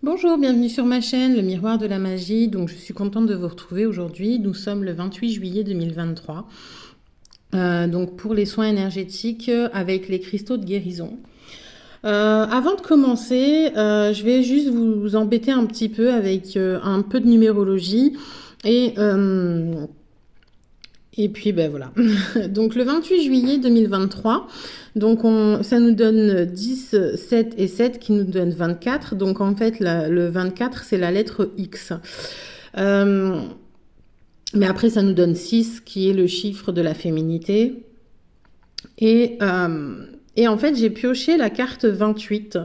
Bonjour, bienvenue sur ma chaîne, le miroir de la magie. Donc, je suis contente de vous retrouver aujourd'hui. Nous sommes le 28 juillet 2023. Donc, pour les soins énergétiques avec les cristaux de guérison. Avant de commencer, je vais juste vous embêter un petit peu avec un peu de numérologie. Et puis, ben voilà. Donc, le 28 juillet 2023, donc ça nous donne 10, 7 et 7 qui nous donne 24. Donc, en fait, le 24, c'est la lettre X. Mais après, ça nous donne 6, qui est le chiffre de la féminité. Et en fait, j'ai pioché la carte 28,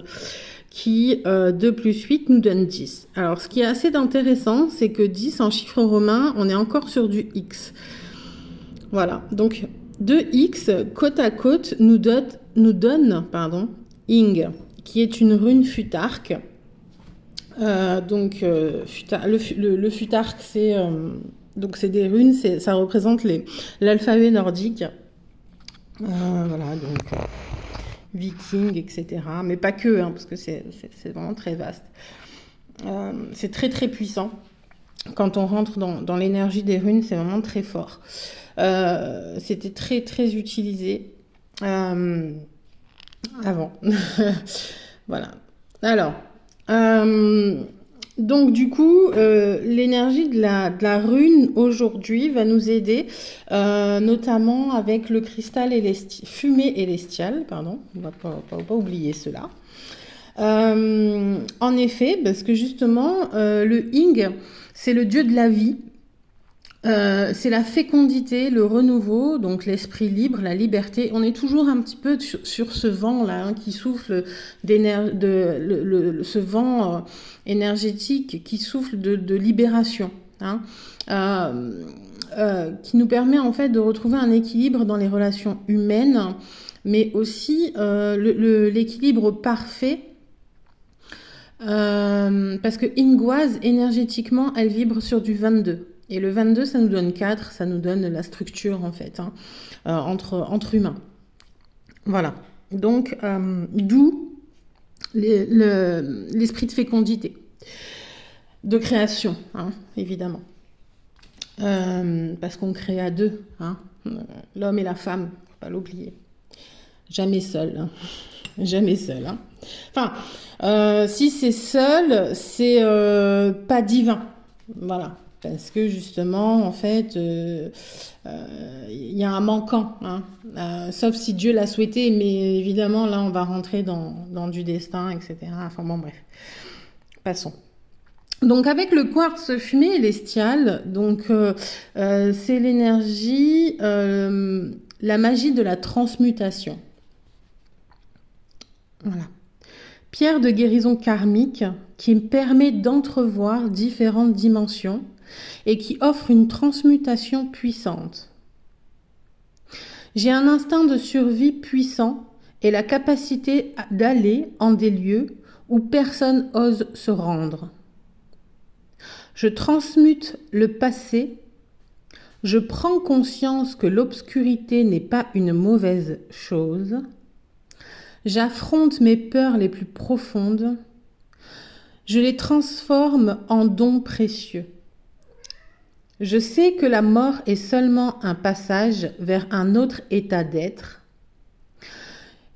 qui, 2 plus 8, nous donne 10. Alors, ce qui est assez intéressant, c'est que 10, en chiffre romain, on est encore sur du X. Voilà, donc 2X côte à côte nous donne Ing, qui est une rune futarque. Le futarque, c'est des runes, ça représente l'alphabet nordique. Voilà, donc viking, etc. Mais pas que, parce que c'est vraiment très vaste. C'est très très puissant. Quand on rentre dans l'énergie des runes, c'est vraiment très fort. C'était très très utilisé avant. Voilà. Alors, donc du coup, l'énergie de la rune aujourd'hui va nous aider, notamment avec le cristal fumée élestial, pardon, on va pas oublier cela. En effet, parce que justement, le Ing, c'est le dieu de la vie. C'est la fécondité, le renouveau, donc l'esprit libre, la liberté. On est toujours un petit peu sur ce vent-là, qui souffle ce vent énergétique qui souffle de libération, qui nous permet en fait de retrouver un équilibre dans les relations humaines, mais aussi l'équilibre parfait. Parce que Ingoise, énergétiquement, elle vibre sur du 22. Et le 22, ça nous donne 4, ça nous donne la structure, en fait, entre humains. Voilà. Donc, d'où l'esprit de fécondité, de création, évidemment. Parce qu'on crée à deux, l'homme et la femme, faut pas l'oublier. Jamais seul, jamais seul. Enfin, si c'est seul, c'est pas divin. Voilà. Parce que justement, en fait, il y a un manquant. Sauf si Dieu l'a souhaité, mais évidemment, là, on va rentrer dans du destin, etc. Enfin bon, bref. Passons. Donc avec le quartz fumé élestial, donc c'est l'énergie, la magie de la transmutation. Voilà. Pierre de guérison karmique qui permet d'entrevoir différentes dimensions et qui offre une transmutation puissante. J'ai un instinct de survie puissant et la capacité d'aller en des lieux où personne ose se rendre. Je transmute le passé. Je prends conscience que l'obscurité n'est pas une mauvaise chose. J'affronte mes peurs les plus profondes. Je les transforme en dons précieux. Je sais que la mort est seulement un passage vers un autre état d'être.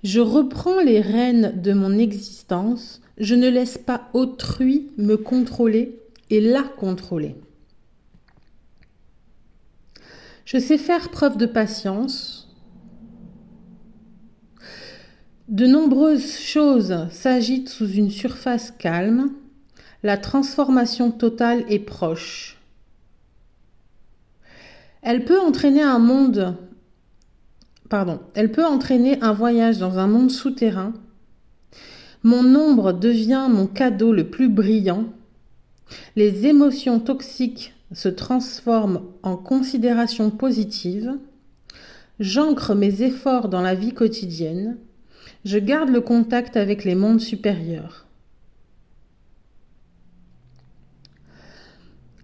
Je reprends les rênes de mon existence. Je ne laisse pas autrui me contrôler et la contrôler. Je sais faire preuve de patience. De nombreuses choses s'agitent sous une surface calme. La transformation totale est proche. Elle peut entraîner un voyage dans un monde souterrain. Mon ombre devient mon cadeau le plus brillant. Les émotions toxiques se transforment en considérations positives. J'ancre mes efforts dans la vie quotidienne. Je garde le contact avec les mondes supérieurs.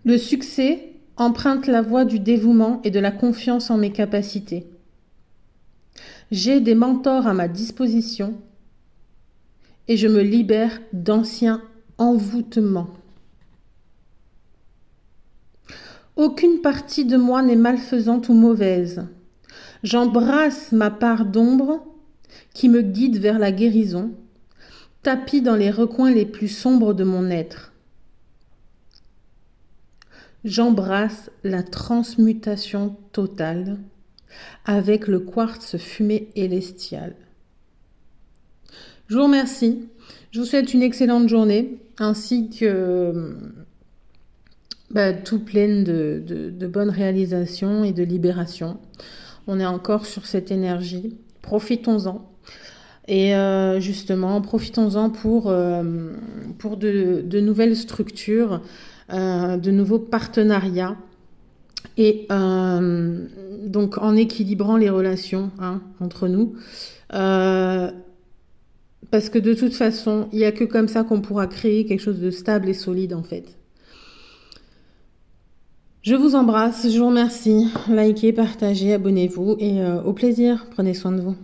Le succès emprunte la voie du dévouement et de la confiance en mes capacités. J'ai des mentors à ma disposition et je me libère d'anciens envoûtement. Aucune partie de moi n'est malfaisante ou mauvaise. J'embrasse ma part d'ombre qui me guide vers la guérison, tapis dans les recoins les plus sombres de mon être. J'embrasse la transmutation totale avec le quartz fumé élestial. Je vous remercie. Je vous souhaite une excellente journée ainsi que tout pleine de bonnes réalisations et de libération. On est encore sur cette énergie. Profitons-en. Et justement, profitons-en pour de nouvelles structures, de nouveaux partenariats. Et donc en équilibrant les relations entre nous. Parce que de toute façon, il n'y a que comme ça qu'on pourra créer quelque chose de stable et solide en fait. Je vous embrasse, je vous remercie. Likez, partagez, abonnez-vous et au plaisir. Prenez soin de vous.